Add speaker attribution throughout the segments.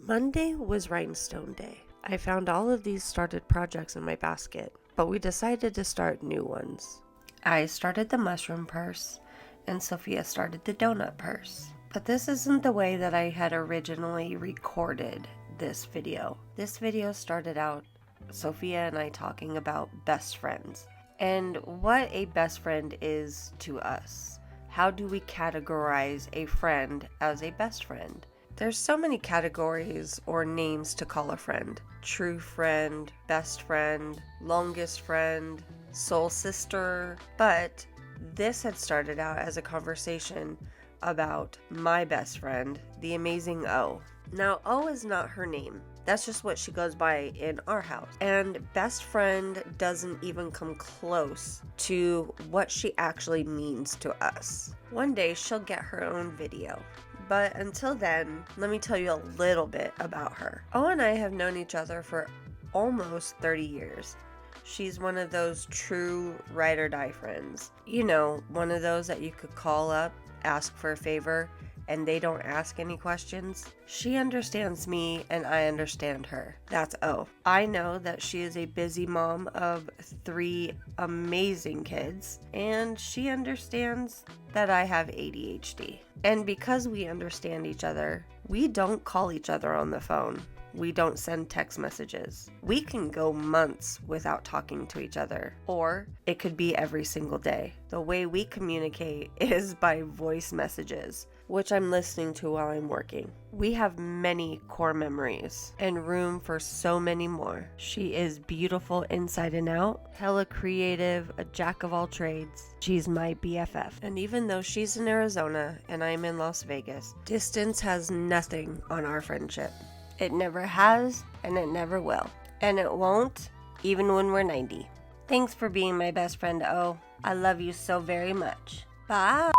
Speaker 1: Monday was rhinestone day. I found all of these started projects in my basket, but we decided to start new ones. I started the mushroom purse, and Sophia started the donut purse. But this isn't the way that I had originally recorded this video. This video started out Sophia and I talking about best friends and what a best friend is to us. How do we categorize a friend as a best friend? There's so many categories or names to call a friend. True friend, best friend, longest friend, soul sister. But this had started out as a conversation about my best friend, the amazing O. Now, O is not her name. That's just what she goes by in our house. And best friend doesn't even come close to what she actually means to us. One day she'll get her own video. But until then, let me tell you a little bit about her. O and I have known each other for almost 30 years. She's one of those true ride or die friends. You know, one of those that you could call up, ask for a favor, and they don't ask any questions. She understands me and I understand her. That's O. I know that she is a busy mom of 3 amazing kids, and she understands that I have ADHD. And because we understand each other, we don't call each other on the phone. We don't send text messages. We can go months without talking to each other, or it could be every single day. The way we communicate is by voice messages, which I'm listening to while I'm working. We have many core memories and room for so many more. She is beautiful inside and out, hella creative, a jack of all trades. She's my BFF. And even though she's in Arizona and I'm in Las Vegas, distance has nothing on our friendship. It never has, and it never will. And it won't, even when we're 90. Thanks for being my best friend, O. I love you so very much. Bye!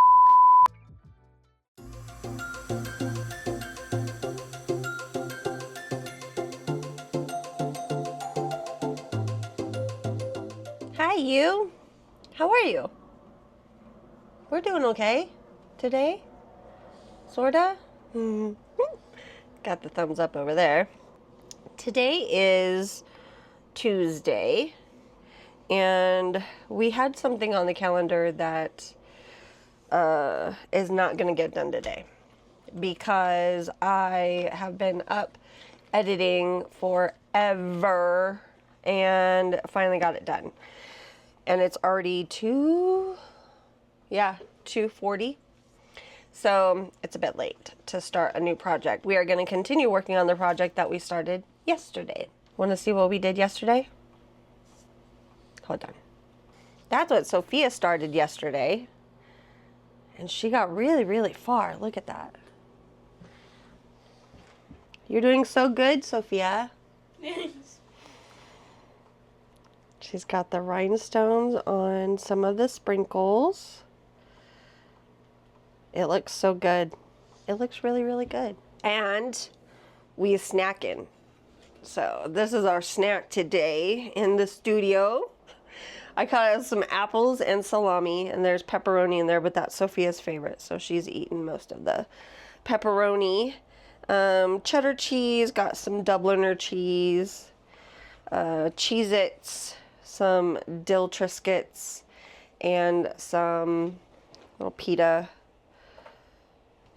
Speaker 1: Hi, you. How are you? We're doing okay today. Sorta. Got the thumbs up over there. Today is Tuesday, and we had something on the calendar that is not going to get done today because I have been up editing forever and finally got it done. And it's already 2:40. So it's a bit late to start a new project. We are going to continue working on the project that we started yesterday. Want to see what we did yesterday? Hold on. That's what Sophia started yesterday. And she got really, really far. Look at that. You're doing so good, Sophia. She's got the rhinestones on some of the sprinkles. It looks so good. It looks really, really good. And we snacking. So this is our snack today in the studio. I cut some apples and salami, and there's pepperoni in there, but that's Sophia's favorite, so she's eaten most of the pepperoni. Cheddar cheese, got some Dubliner cheese, Cheez-Its, some dill Triscuits, and some little pita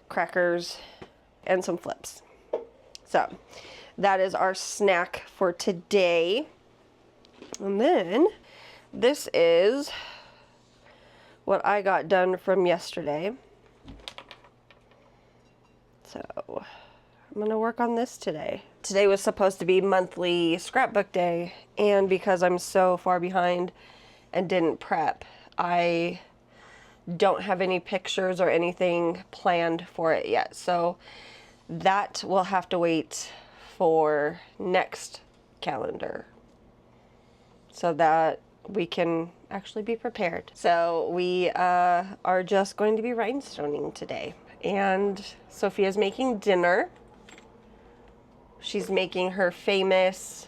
Speaker 1: crackers, and some flips. So that is our snack for today. And then this is what I got done from yesterday. So I'm gonna work on this today. Today was supposed to be monthly scrapbook day, and because I'm so far behind and didn't prep, I don't have any pictures or anything planned for it yet. So that will have to wait for next calendar so that we can actually be prepared. So we are just going to be rhinestoning today. And Sophia's making dinner. She's making her famous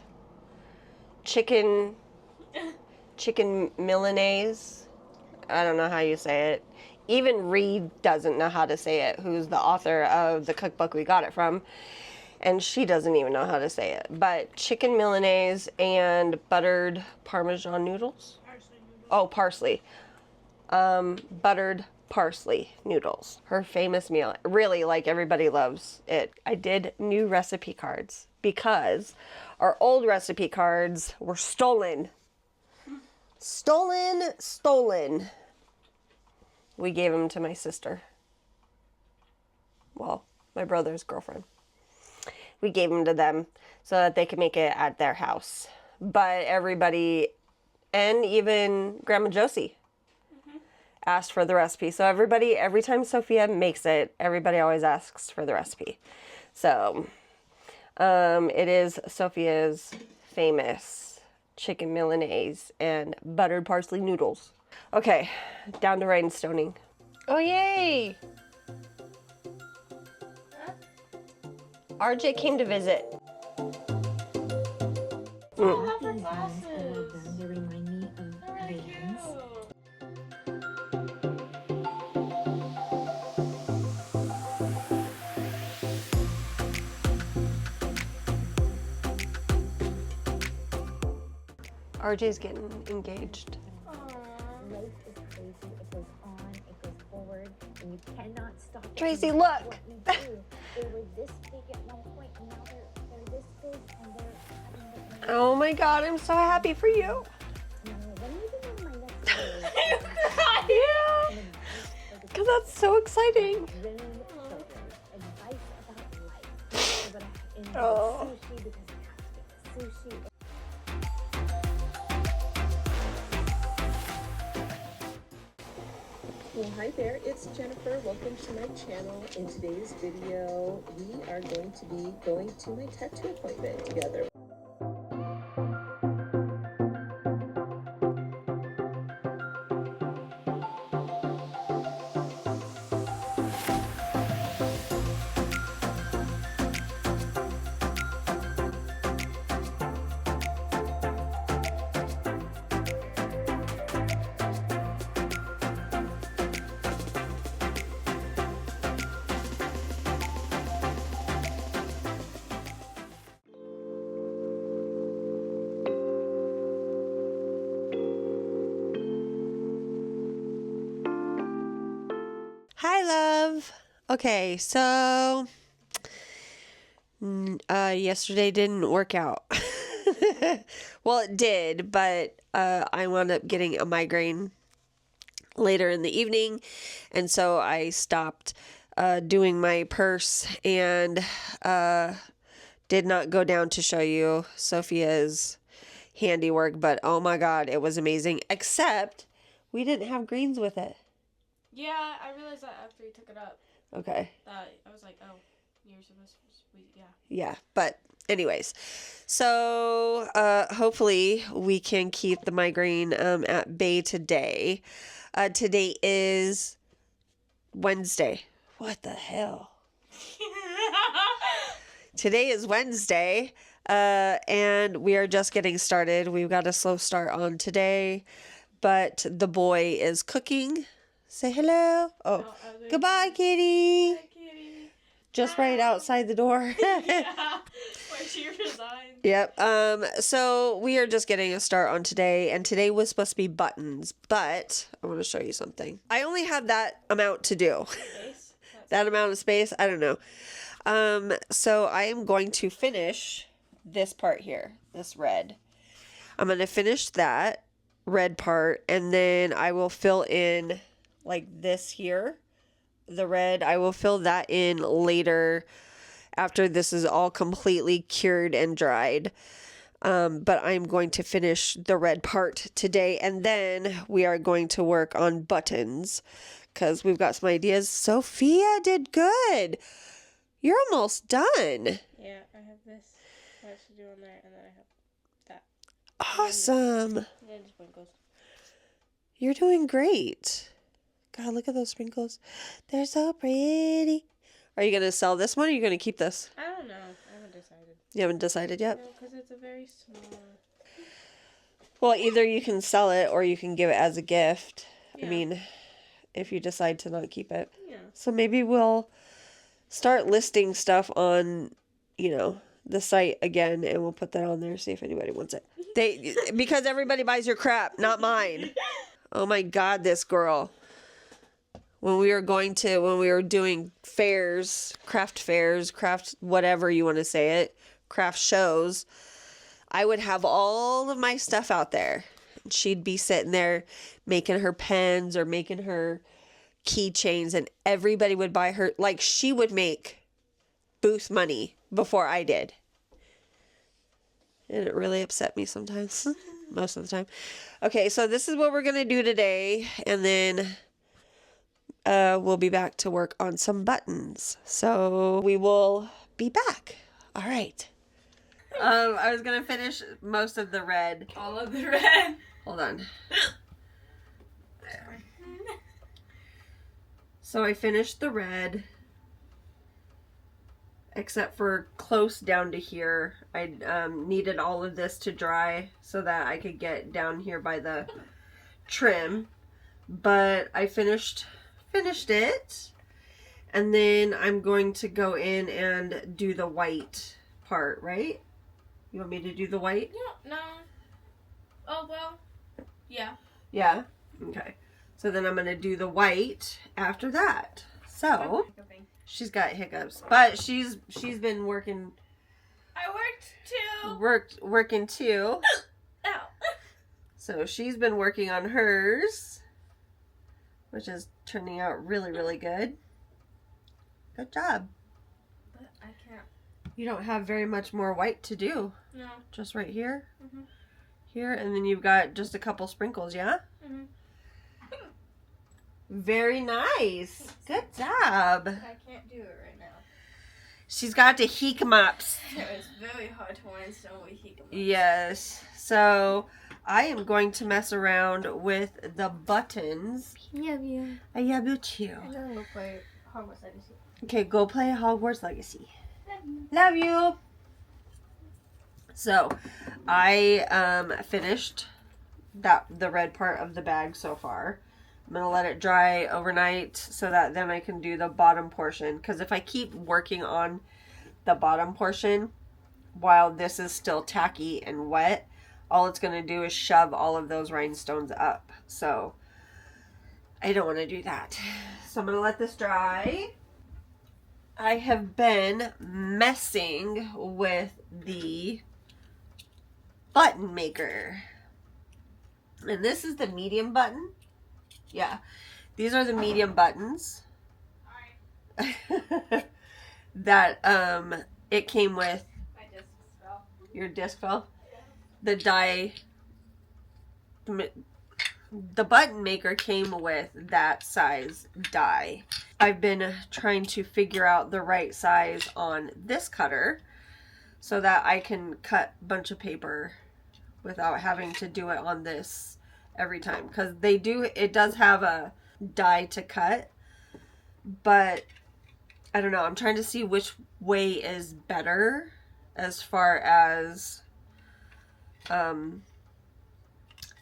Speaker 1: chicken Milanese. I don't know how you say it. Even Reed doesn't know how to say it, who's the author of the cookbook we got it from. and she doesn't even know how to say it, but chicken Milanese and buttered Parmesan noodles. Oh, parsley. Buttered parsley noodles. Her famous meal. Really, like, everybody loves it. I did new recipe cards because our old recipe cards were stolen. Stolen. We gave them to my sister. Well, my brother's girlfriend. We gave them to them so that they could make it at their house. But everybody, and even Grandma Josie, asked for the recipe. So everybody, every time Sophia makes it, everybody always asks for the recipe. So it is Sophia's famous chicken Milanese and buttered parsley noodles. Okay, down to rhinestoning. Oh, yay! RJ came to visit.
Speaker 2: I love her glasses. They remind me of veins.
Speaker 1: RJ's getting engaged.
Speaker 2: Life is crazy. It goes on, it goes forward, and you cannot stop it.
Speaker 1: Tracy,
Speaker 2: No
Speaker 1: look!
Speaker 2: matter what you do. They were this big at one point, and now they're this big, and they're having the
Speaker 1: Oh my God, I'm so happy for you.
Speaker 2: when are you doing my next video?
Speaker 1: Yeah, because that's so exciting.
Speaker 2: Advice about life. But in
Speaker 1: Oh.
Speaker 2: sushi, because I have to get sushi.
Speaker 3: Well, hi there, it's Jennifer. Welcome to my channel. In today's video, we are going to be going to my tattoo appointment together.
Speaker 1: Hi, love. Okay, so yesterday didn't work out. Well, it did, but I wound up getting a migraine later in the evening, and so I stopped doing my purse and did not go down to show you Sophia's handiwork, but oh my God, it was amazing, except we didn't have greens with it.
Speaker 4: Yeah, I realized that after you took it up.
Speaker 1: Okay.
Speaker 4: That I was like, oh, you're supposed to, yeah.
Speaker 1: Yeah, but anyways, so hopefully we can keep the migraine at bay today. Today is Wednesday. What the hell? Today is Wednesday, and we are just getting started. We've got a slow start on today, but the boy is cooking. Say hello. Oh, goodbye, kitty.
Speaker 4: Hi, kitty.
Speaker 1: Just right outside the door.
Speaker 4: Yeah, where she resigned.
Speaker 1: Yep. So we are just getting a start on today, and today was supposed to be buttons, but I want to show you something. I only have that amount to do.
Speaker 4: Space?
Speaker 1: That amount of space, I don't know. So I am going to finish this part here, this red. I'm going to finish that red part, and then I will fill in like this here, the red. I will fill that in later after this is all completely cured and dried. But I'm going to finish the red part today, and then we are going to work on buttons because we've got some ideas. Sophia did good. You're almost done.
Speaker 4: Yeah, I have this. What to do on there, and then I have that.
Speaker 1: Awesome.
Speaker 4: And then just sprinkles.
Speaker 1: You're doing great. God, look at those sprinkles. They're so pretty. Are you going to sell this one or are you going to keep this?
Speaker 4: I don't know. I haven't decided.
Speaker 1: You haven't decided yet?
Speaker 4: No, because it's a very small.
Speaker 1: Well, either you can sell it or you can give it as a gift.
Speaker 4: Yeah.
Speaker 1: I mean, if you decide to not keep it.
Speaker 4: Yeah.
Speaker 1: So maybe we'll start listing stuff on you know, the site again, and we'll put that on there, see if anybody wants it. Because everybody buys your crap, not mine. Oh my God, this girl. When we were doing fairs, craft whatever you want to say it, craft shows, I would have all of my stuff out there. She'd be sitting there making her pens or making her keychains, and everybody would buy her. Like, she would make booth money before I did. And it really upset me sometimes. Most of the time. Okay, so this is what we're going to do today. And then we'll be back to work on some buttons. So we will be back. All right. I was going to finish most of the red.
Speaker 4: All of the red.
Speaker 1: Hold on. So I finished the red. Except for close down to here. I needed all of this to dry so that I could get down here by the trim. But I finished it. And then I'm going to go in and do the white part, right? You want me to do the white?
Speaker 4: No. Oh, well. Yeah.
Speaker 1: Yeah? Okay. So then I'm going to do the white after that. So... She's got hiccups, but she's been working.
Speaker 4: I worked too.
Speaker 1: Working too.
Speaker 4: Ow.
Speaker 1: So she's been working on hers, which is turning out really, really good. Good job.
Speaker 4: But I can't.
Speaker 1: You don't have very much more white to do.
Speaker 4: No.
Speaker 1: Just right here.
Speaker 4: Mhm.
Speaker 1: Here, and then you've got just a couple sprinkles, yeah?
Speaker 4: Mhm.
Speaker 1: Very nice. Good job.
Speaker 4: I can't do it right now.
Speaker 1: She's got the hiccups.
Speaker 4: It's very hard to rhinestone with hiccups.
Speaker 1: Yes. So I am going to mess around with the buttons.
Speaker 4: Love you.
Speaker 1: I love you too.
Speaker 4: I'm gonna go play Hogwarts Legacy.
Speaker 1: Okay, go play Hogwarts Legacy. Love you. So I finished the red part of the bag so far. I'm going to let it dry overnight so that then I can do the bottom portion. Because if I keep working on the bottom portion while this is still tacky and wet, all it's going to do is shove all of those rhinestones up. So I don't want to do that. So I'm going to let this dry. I have been messing with the button maker. And this is the medium button. Yeah, these are the medium buttons that it came with.
Speaker 4: My disc fell.
Speaker 1: Your disc fell? The button maker came with that size die. I've been trying to figure out the right size on this cutter so that I can cut a bunch of paper without having to do it on this every time, because it does have a die to cut, but I don't know, I'm trying to see which way is better as far as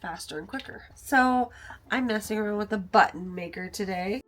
Speaker 1: faster and quicker. So I'm messing around with the button maker today.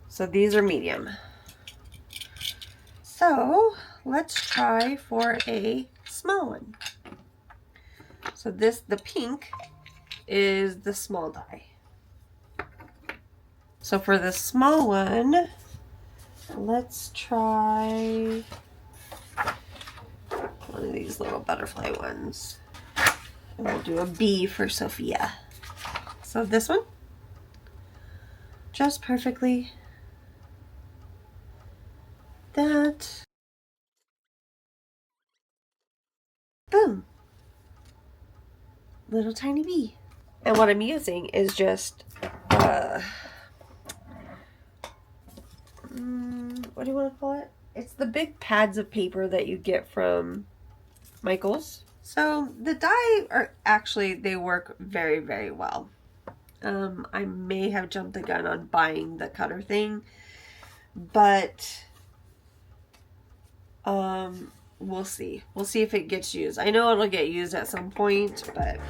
Speaker 1: So these are medium. So let's try for a small one. So the pink is the small die. So for the small one, let's try one of these little butterfly ones. And we'll do a B for Sophia. So this one, just perfectly. That. Boom. little tiny bee. And what I'm using is just, what do you want to call it? It's the big pads of paper that you get from Michael's. So the die are actually, they work very, very well. I may have jumped the gun on buying the cutter thing, but we'll see. We'll see if it gets used. I know it'll get used at some point, but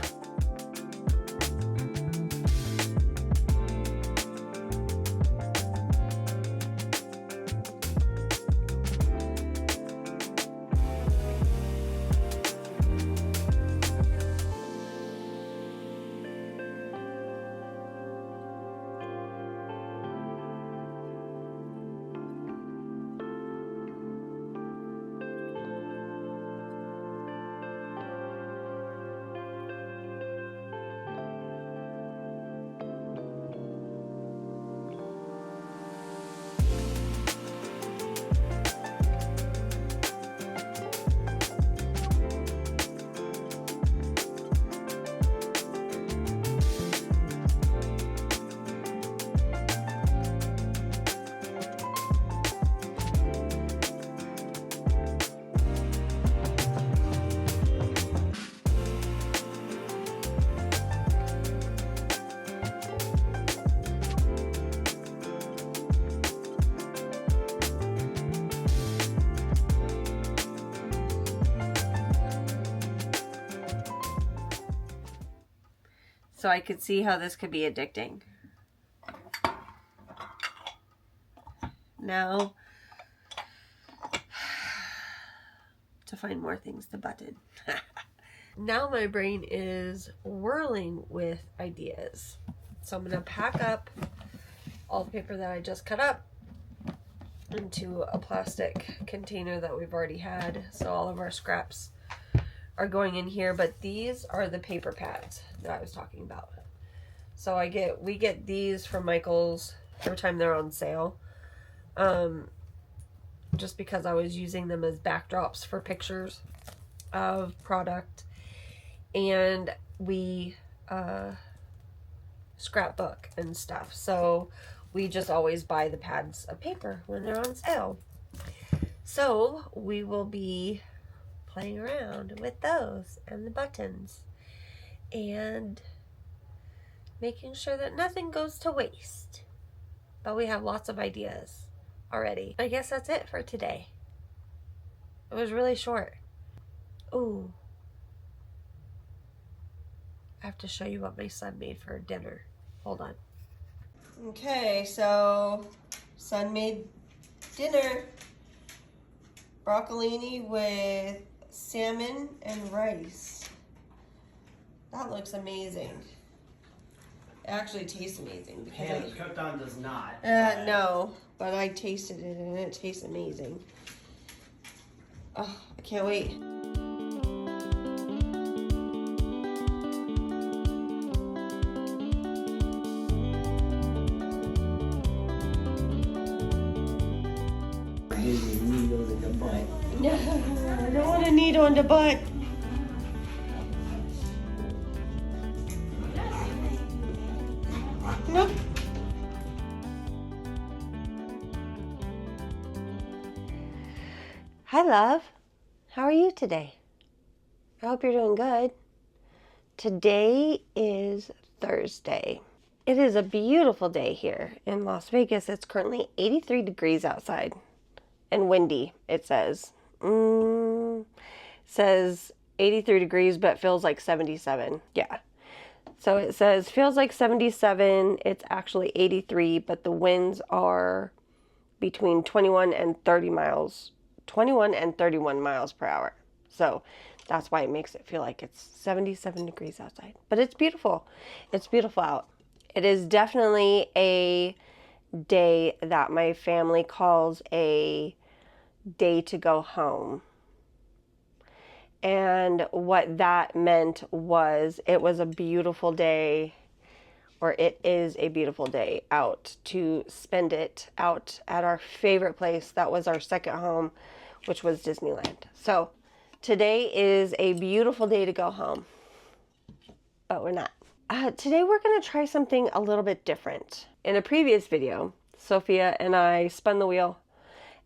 Speaker 1: so I could see how this could be addicting. Now, to find more things to button. Now my brain is whirling with ideas. So I'm going to pack up all the paper that I just cut up into a plastic container that we've already had. So all of our scraps are going in here, but these are the paper pads that I was talking about. So we get these from Michael's every time they're on sale. Just because I was using them as backdrops for pictures of product, and we scrapbook and stuff. So we just always buy the pads of paper when they're on sale. So we will be playing around with those and the buttons and making sure that nothing goes to waste. But we have lots of ideas already. I guess that's it for today. It was really short. Ooh. I have to show you what my son made for dinner. Hold on. Okay, so son made dinner. Broccolini with salmon and rice. That looks amazing. It actually tastes amazing.
Speaker 5: Pan it's cooked on does not.
Speaker 1: No, but I tasted it and it tastes amazing. Oh, I can't wait.
Speaker 5: Needles in the butt.
Speaker 1: No, I don't want a needle in the butt. Nope. Hi, love. How are you today? I hope you're doing good. Today is Thursday. It is a beautiful day here in Las Vegas. It's currently 83 degrees outside and windy, it says. Says 83 degrees, but feels like 77. Yeah. So it says feels like 77. It's actually 83, but the winds are between 21 and 31 miles per hour. So that's why it makes it feel like it's 77 degrees outside. But it's beautiful. It's beautiful out. It is definitely a day that my family calls a day to go home. And what that meant was it was a beautiful day, or it is a beautiful day out to spend it out at our favorite place. That was our second home, which was Disneyland. So today is a beautiful day to go home. but we're not. Today we're going to try something a little bit different. In a previous video, Sophia and I spun the wheel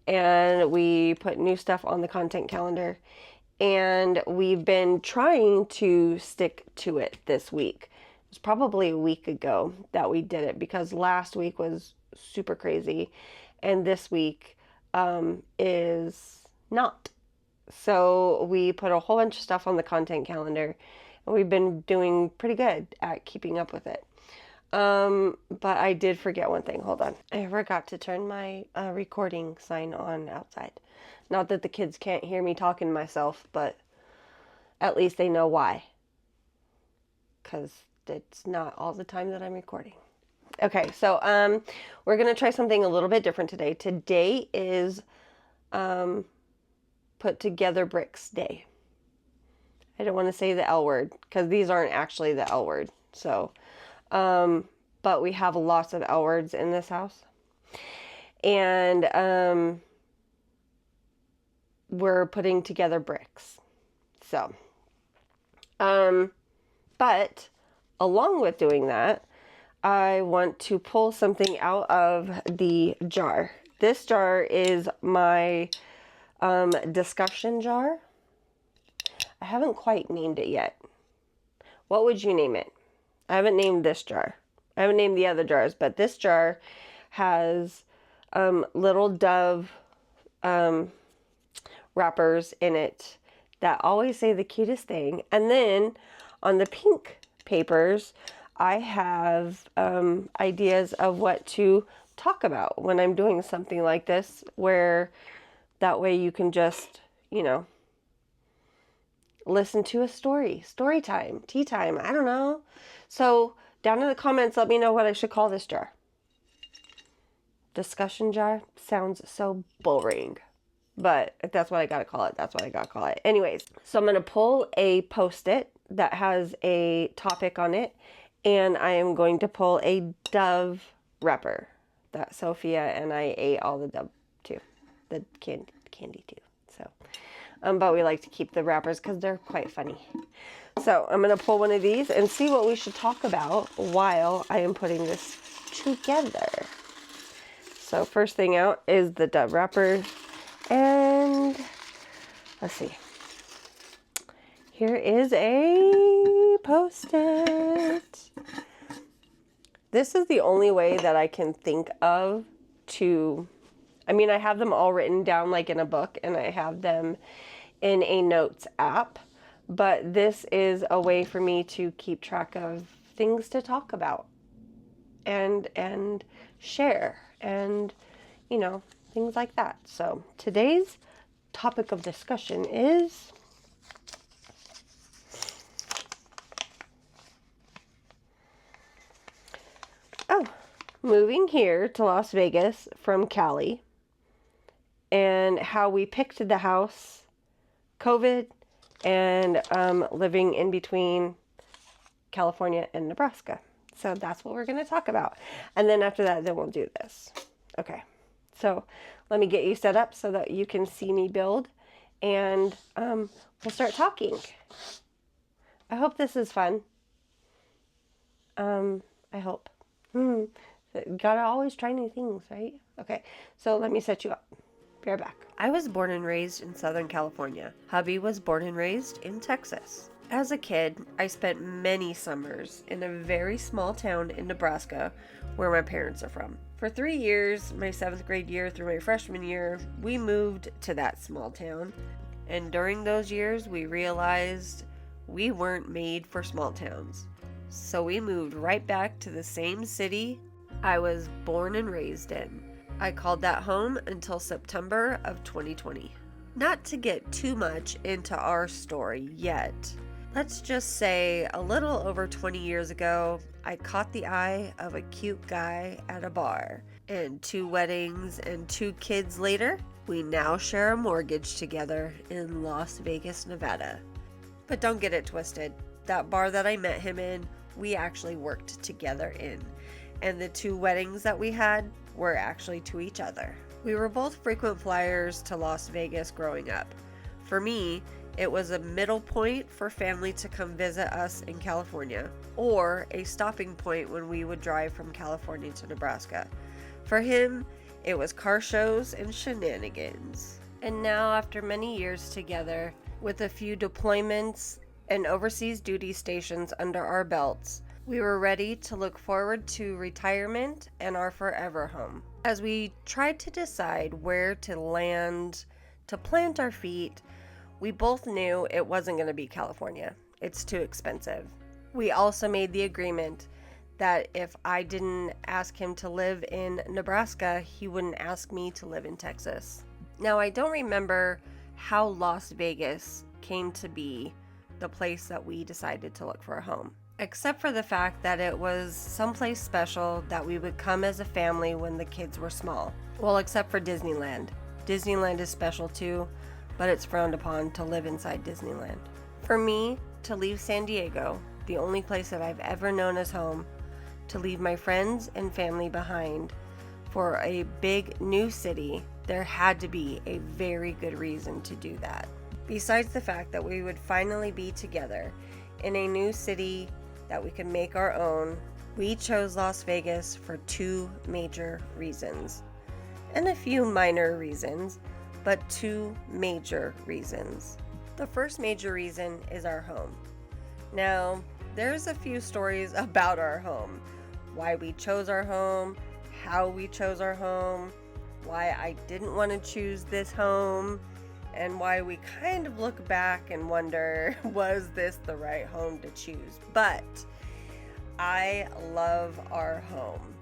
Speaker 1: and we put new stuff on the content calendar, and we've been trying to stick to it this week. It was probably a week ago that we did it because last week was super crazy and this week is not. So we put a whole bunch of stuff on the content calendar and we've been doing pretty good at keeping up with it. But I did forget one thing. Hold on. I forgot to turn my recording sign on outside. Not that the kids can't hear me talking to myself, but at least they know why. Because it's not all the time that I'm recording. Okay, so we're going to try something a little bit different today. Today is Put Together Bricks Day. I don't want to say the L word because these aren't actually the L word. So, but we have lots of L words in this house. And we're putting together bricks. So, but along with doing that, I want to pull something out of the jar. This jar is my discussion jar. I haven't quite named it yet. What would you name it? I haven't named this jar. I haven't named the other jars, but this jar has little dove wrappers in it that always say the cutest thing. And then on the pink papers, I have ideas of what to talk about when I'm doing something like this, where that way you can just, you know, listen to a story time, tea time, I don't know. So down in the comments, let me know what I should call this jar. Discussion jar sounds so boring, but if that's what I gotta call it, that's what I gotta call it. Anyways, so I'm gonna pull a Post-it that has a topic on it, and I am going to pull a dove wrapper that Sophia and I ate all the dove too, the candy too. So, but we like to keep the wrappers because they're quite funny. So I'm going to pull one of these and see what we should talk about while I am putting this together. So first thing out is the dove wrapper, and let's see. Here is a Post-it. This is the only way that I can think of to, I mean, I have them all written down like in a book, and I have them in a notes app, but this is a way for me to keep track of things to talk about and share and, you know, things like that. So today's topic of discussion is moving here to Las Vegas from Cali, and how we picked the house, COVID, and living in between California and Nebraska. So that's what we're going to talk about. And then after that, then we'll do this. Okay. So let me get you set up so that you can see me build, and we'll start talking. I hope this is fun. I hope. Gotta always try new things, right? Okay, so let me set you up. Be right back. I was born and raised in Southern California. Hubby was born and raised in Texas. As a kid, I spent many summers in a very small town in Nebraska where my parents are from. For 3 years, my 7th grade year through my freshman year, we moved to that small town. And during those years, we realized we weren't made for small towns. So we moved right back to the same city I was born and raised in. I called that home until September of 2020. Not to get too much into our story yet, let's just say a little over 20 years ago, I caught the eye of a cute guy at a bar. And 2 weddings and 2 kids later, we now share a mortgage together in Las Vegas, Nevada. But don't get it twisted. That bar that I met him in, we actually worked together in. And the 2 weddings that we had were actually to each other. We were both frequent flyers to Las Vegas growing up. For me, It was a middle point for family to come visit us in California, or a stopping point when we would drive from California to Nebraska. For him, it was car shows and shenanigans. And now, after many years together, with a few deployments and overseas duty stations under our belts, we were ready to look forward to retirement and our forever home. As we tried to decide where to land, to plant our feet, we both knew it wasn't going to be California. It's too expensive. We also made the agreement that if I didn't ask him to live in Nebraska, he wouldn't ask me to live in Texas. Now, I don't remember how Las Vegas came to be the place that we decided to look for a home, except for the fact that it was someplace special that we would come as a family when the kids were small. Well, except for Disneyland. Disneyland is special too, but it's frowned upon to live inside Disneyland. For me, to leave San Diego, the only place that I've ever known as home, to leave my friends and family behind for a big new city, there had to be a very good reason to do that. Besides the fact that we would finally be together in a new city that we could make our own, we chose Las Vegas for 2 major reasons. And a few minor reasons, but 2 major reasons. The first major reason is our home. Now, there's a few stories about our home. Why we chose our home, how we chose our home, why I didn't want to choose this home, and why we kind of look back and wonder, was this the right home to choose? But I love our home.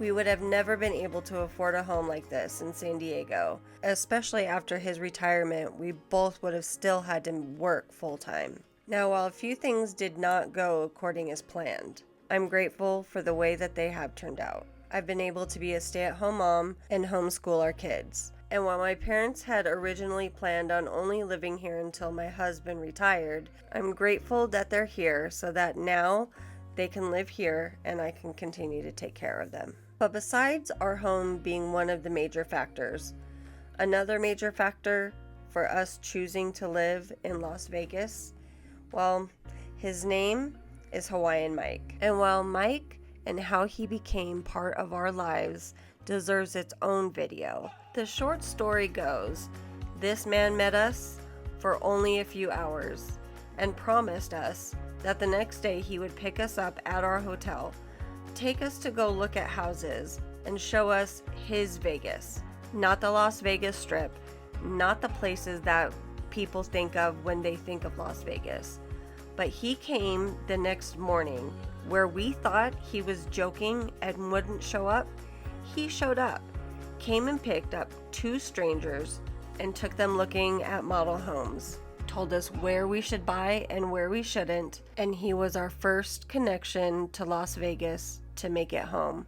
Speaker 1: We would have never been able to afford a home like this in San Diego. Especially after his retirement, we both would have still had to work full-time. Now, while a few things did not go according as planned, I'm grateful for the way that they have turned out. I've been able to be a stay-at-home mom and homeschool our kids. And while my parents had originally planned on only living here until my husband retired, I'm grateful that they're here so that now they can live here and I can continue to take care of them. But besides our home being one of the major factors, another major factor for us choosing to live in Las Vegas, well, his name is Hawaiian Mike. And while Mike and how he became part of our lives deserves its own video, the short story goes, this man met us for only a few hours and promised us that the next day he would pick us up at our hotel, take us to go look at houses, and show us his Vegas. Not the Las Vegas Strip, not the places that people think of when they think of Las Vegas. But he came the next morning where we thought he was joking and wouldn't show up. He showed up, came and picked up 2 strangers and took them looking at model homes, told us where we should buy and where we shouldn't, and he was our first connection to Las Vegas to make it home.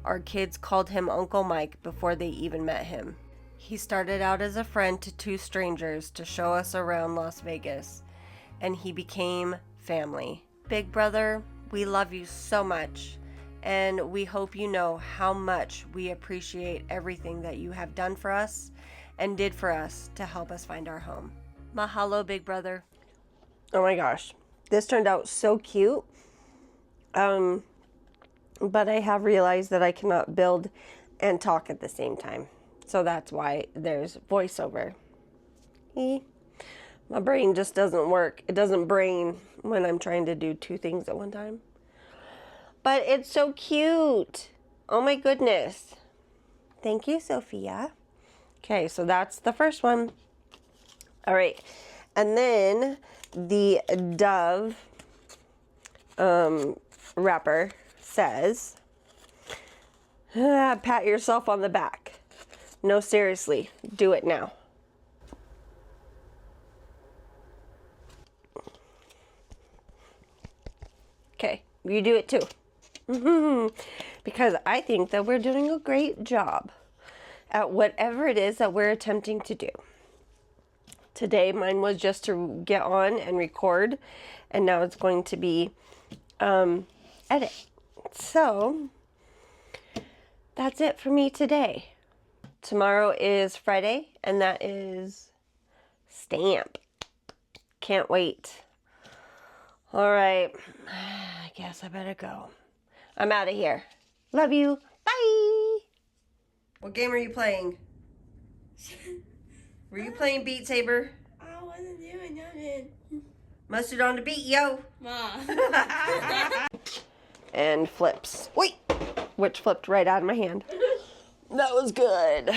Speaker 1: Our kids called him Uncle Mike before they even met him. He started out as a friend to 2 strangers to show us around Las Vegas, and he became family. Big brother, we love you so much, and we hope you know how much we appreciate everything that you have done for us and did for us to help us find our home. Mahalo, big brother. Oh my gosh, this turned out so cute. But I have realized that I cannot build and talk at the same time. So that's why there's voiceover. My brain just doesn't work. It doesn't brain when I'm trying to do 2 things at one time. But it's so cute. Oh my goodness. Thank you, Sophia. Okay, so that's the first one. All right. And then the Dove wrapper says, pat yourself on the back. No, seriously, do it now. Okay, you do it too. Because I think that we're doing a great job at whatever it is that we're attempting to do. Today, mine was just to get on and record, and now it's going to be edit. So, that's it for me today. Tomorrow is Friday, and that is stamp Can't wait. All right. I guess I better go. I'm out of here. Love you. Bye. What game are you playing? Were you playing Beat Saber?
Speaker 4: I wasn't doing nothing.
Speaker 1: Mustard on the beat, yo.
Speaker 4: Mom.
Speaker 1: And flips. Wait! Which flipped right out of my hand. That was good.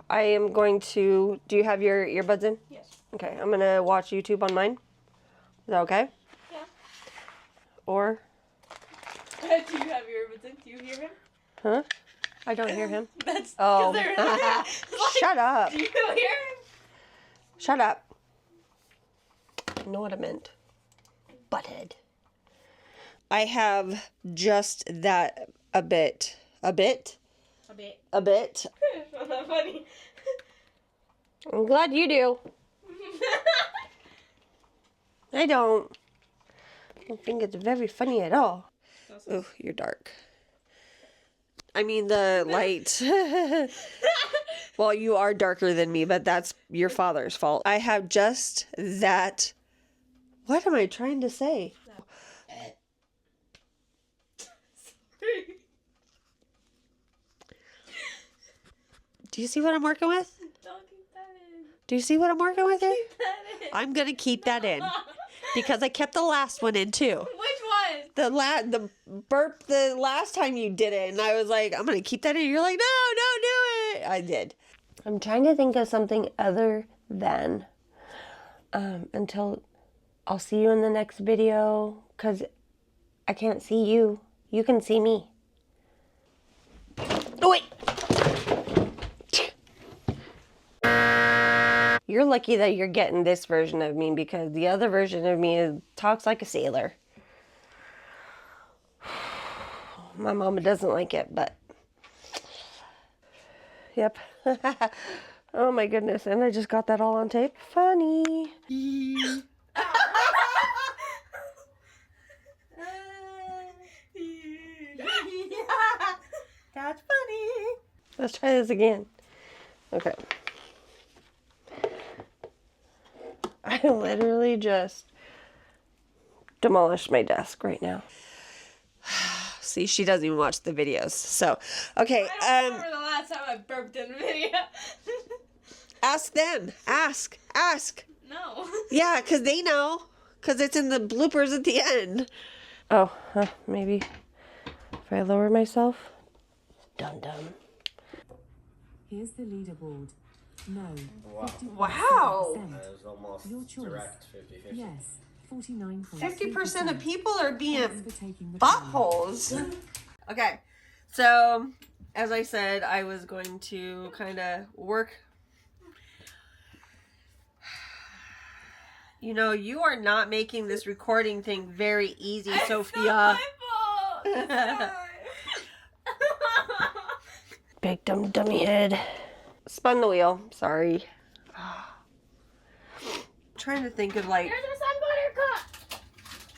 Speaker 1: I am going to... Do you have your earbuds in?
Speaker 4: Yes.
Speaker 1: Okay, I'm going to watch YouTube on mine. Is that okay?
Speaker 4: Yeah.
Speaker 1: Or...
Speaker 4: Do you have your earbuds in? Do you hear him?
Speaker 1: Huh? I don't hear him.
Speaker 4: That's
Speaker 1: Oh.
Speaker 4: they're
Speaker 1: Shut up.
Speaker 4: Do you hear him?
Speaker 1: Shut up. You know what I meant. Butthead. I have just that a bit. A bit?
Speaker 4: A bit.
Speaker 1: A bit.
Speaker 4: It's not that funny.
Speaker 1: I'm glad you do. I don't think it's very funny at all. Oh, you're dark. I mean the light. Well, you are darker than me, but that's your father's fault. I have just that. What am I trying to say? Do you see what I'm working with?
Speaker 4: Don't keep that in.
Speaker 1: Do you see what I'm working with here?
Speaker 4: Keep that in.
Speaker 1: I'm gonna keep that in because I kept the last one in too.
Speaker 4: Which one?
Speaker 1: The burp the last time you did it, and I was like, I'm gonna keep that in. You're like, no, don't do it. I did. I'm trying to think of something other than until I'll see you in the next video, because I can't see you. You can see me. Oh, wait. You're lucky that you're getting this version of me, because the other version of me talks like a sailor. My mama doesn't like it, but... Yep. Oh my goodness, and I just got that all on tape. Funny. That's funny. Let's try this again. Okay. I literally just demolished my desk right now. See, she doesn't even watch the videos. So, okay.
Speaker 4: I don't remember the last time I burped in a video.
Speaker 1: Ask them. Ask.
Speaker 4: No.
Speaker 1: Yeah, because they know. Because it's in the bloopers at the end. Oh, maybe if I lower myself. Dum.
Speaker 6: Here's the leaderboard. No.
Speaker 1: Wow.
Speaker 5: That was almost
Speaker 6: Your choice.
Speaker 5: direct 50-50.
Speaker 6: Yes. 49.
Speaker 1: 50% of people are being
Speaker 6: for taking the
Speaker 1: buttholes. Okay, so as I said, I was going to kind of work. You know, you are not making this recording thing very easy, Sophia.
Speaker 4: It's not my fault. It's not.
Speaker 1: Big dummy head. Spun the wheel. Sorry. Trying to think of like.
Speaker 4: There's a sun buttercup.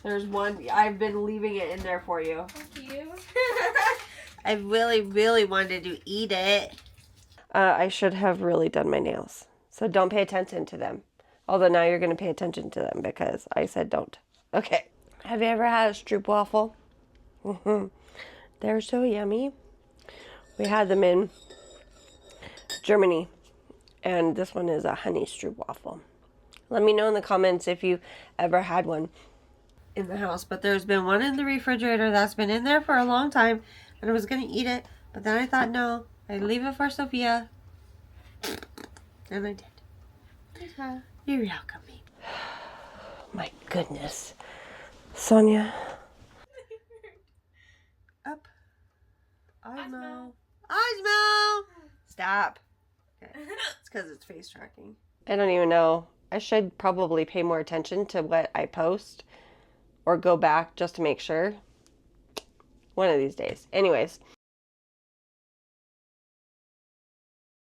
Speaker 1: There's one. I've been leaving it in there for you.
Speaker 4: Thank you.
Speaker 1: I really wanted to eat it. I should have really done my nails. So don't pay attention to them. Although now you're going to pay attention to them because I said don't. Okay. Have you ever had a stroopwafel? They're so yummy. We had them in Germany. And this one is a honey stroopwafel. Let me know in the comments if you ever had one in the house. But there's been one in the refrigerator that's been in there for a long time. And I was going to eat it. But then I thought, no, I'd leave it for Sophia. And I did. You're welcome. My goodness. Sonya. Up. Osmo. Osmo! Stop. Okay. It's because it's face tracking. I don't even know. I should probably pay more attention to what I post. Or go back just to make sure. One of these days. Anyways.